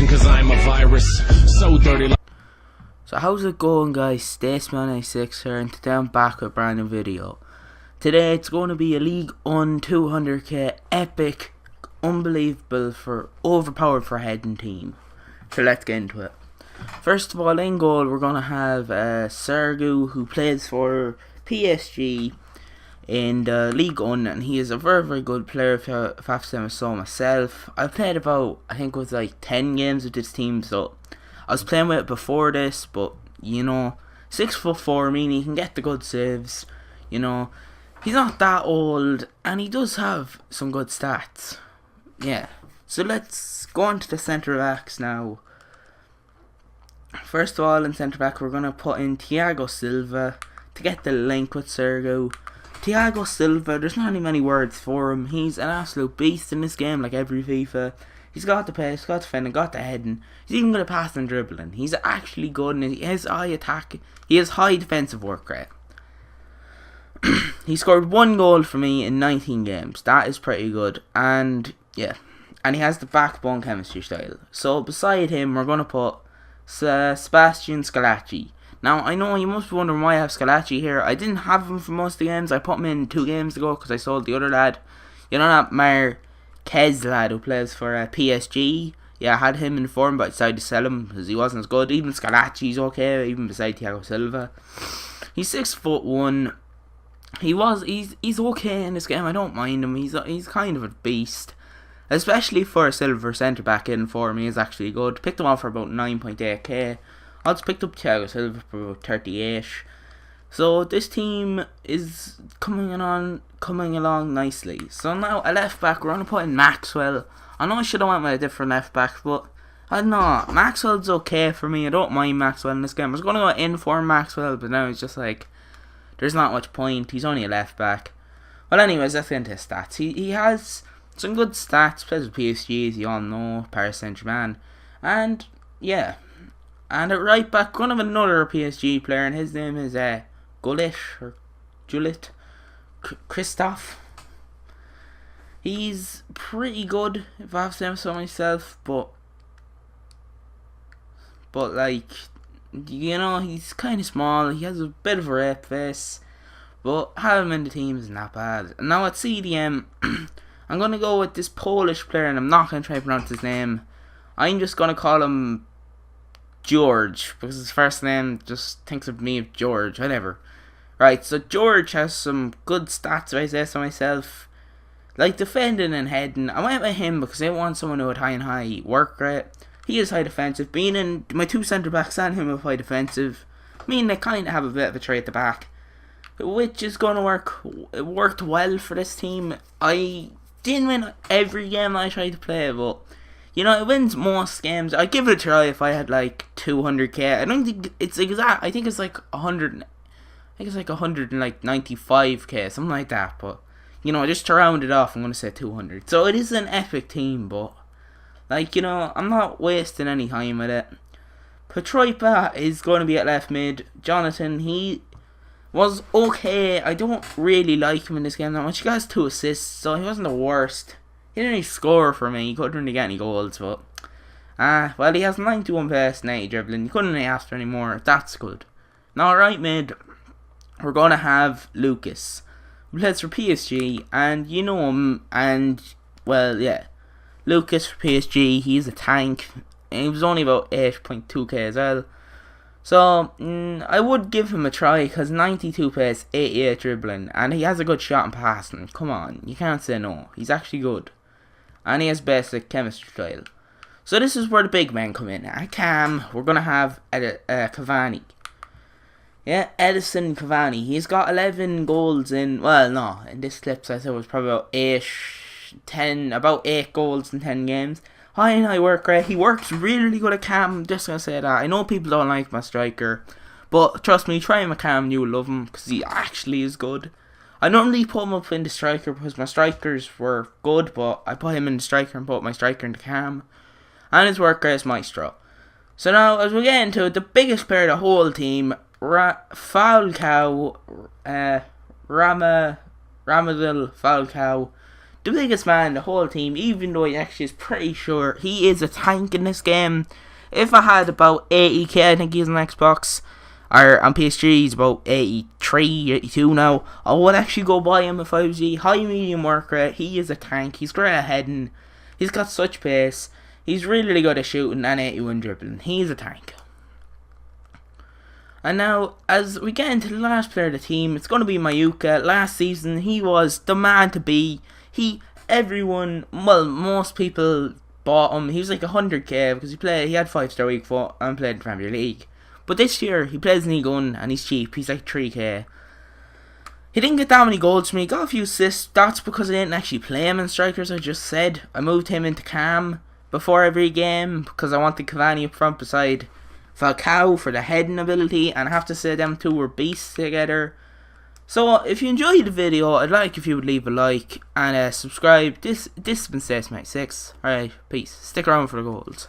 poison cause I'm a virus. So dirty. So how's it going, guys? Staceman96 here, and today I'm back with a brand new video. Today it's going to be a League 200k epic, unbelievable for overpowered for heading team. So let's get into it. First of all, in goal we're going to have Sergio, who plays for PSG in the Ligue 1, and he is a very good player. If I have to say so myself, I played about, I think it was like 10 games with this team, so I was playing with it before this, but you know, 6'4", meaning he can get the good saves. You know, he's not that old, and he does have some good stats. Yeah, so let's go on to the centre backs now. First of all, in centre back we're going to put in Thiago Silva to get the link with Sergio. Thiago Silva, there's not many words for him. He's an absolute beast in this game, like every FIFA. He's got the pace, got the defending, got the heading. He's even good at passing and dribbling. He's actually good, and he has high attack. He has high defensive work rate. He scored 1 goal for me in 19 games. That is pretty good. And yeah, and he has the backbone chemistry style. So beside him, we're going to put Sebastian Scalacci. Now, I know you must be wondering why I have Scalacci here. I didn't have him for most of the games. I put him in 2 games ago because I sold the other lad. You know that Marquez lad who plays for PSG? Yeah, I had him in form, but I decided to sell him because he wasn't as good. Even Scalacci's okay, even beside Thiago Silva. He's 6'1". He's okay in this game. I don't mind him. He's kind of a beast. Especially for a silver centre back in for me, is actually good. Picked him up for about 9.8k. I just picked up Thiago Silva for about 38. So this team is coming along nicely. So now a left back, we're gonna put in Maxwell. I know I should have went with a different left back, but I don't know. Maxwell's okay for me. I don't mind Maxwell in this game. I was gonna go in for Maxwell, but now it's just like there's not much point. He's only a left back. Well, anyways, let's get into his stats. He has some good stats. Plays with PSG, as you all know, Paris Saint-Germain, and yeah. And at right back, one of another PSG player, and his name is Julit Christoph. He's pretty good, if I have to say so myself, but like, you know, he's kind of small. He has a bit of a red face, but having him in the team is not bad. And now at CDM, I'm gonna go with this Polish player, and I'm not gonna try to pronounce his name. I'm just gonna call him George, because his first name just thinks of me of George, whatever. Right, so George has some good stats, if I say so myself. Like defending and heading. I went with him because I want someone who had high work rate. He is high defensive. Being in my 2 centre backs and him with high defensive, I mean, they kind of have a bit of a trait at the back, which is going to work. It worked well for this team. I didn't win every game I tried to play, but you know, it wins most games. I'd give it a try if I had like 200k. I don't think it's exact. I think it's like 100. I think it's like 195k, something like that. But you know, just to round it off, I'm gonna say 200. So it is an epic team, but like, you know, I'm not wasting any time with it. Petroipa is going to be at left mid. Jonathan, he was okay. I don't really like him in this game that much. He got 2 assists, so he wasn't the worst. He didn't really score for me. He couldn't really get any goals, but well, he has 91 pace, 90 dribbling. You couldn't really ask for any more. That's good. Now, right mid, we're gonna have Lucas, who plays for PSG, and you know him. And well, yeah, Lucas for PSG. He's a tank. He was only about 8.2k as well. So I would give him a try because 92 pace, 88 dribbling, and he has a good shot and passing. Come on, you can't say no. He's actually good. And he has basic chemistry style. So this is where the big men come in. At Cam, we're going to have Cavani. Yeah, Edison Cavani. He's got 11 goals in, well, no, in this clip I said it was probably about 8 goals in 10 games. High work rate. He works really good at Cam. I'm just going to say that. I know people don't like my striker, but trust me, try him at Cam, you'll love him, because he actually is good. I normally put him up in the striker because my strikers were good, but I put him in the striker and put my striker in the Cam. And his work rate is Maestro. So now, as we get into it, the biggest player of the whole team, Falcao, Ramadil Falcao, the biggest man in the whole team, even though he actually is pretty sure he is a tank in this game. If I had about 80k, I think he's on Xbox, or on PS3 he's about 83, 82 now, I would actually go buy him if I was you. High medium work rate, he is a tank, he's great at heading, he's got such pace, he's really good at shooting and 81 dribbling, he's a tank. And now, as we get into the last player of the team, it's going to be Mayuka. Last season, he was the man to be. Most people bought him. He was like 100k because he had 5-star weak foot and played in the Premier League. But this year, he plays in Ligue 1 and he's cheap. He's like 3k. He didn't get that many goals for me. He got a few assists. That's because I didn't actually play him in strikers, I just said. I moved him into Cam before every game because I wanted Cavani up front beside Falcao for the heading ability, and I have to say them two were beasts together. So if you enjoyed the video, I'd like if you would leave a like and subscribe. This has been Stace96. Alright, peace. Stick around for the goals.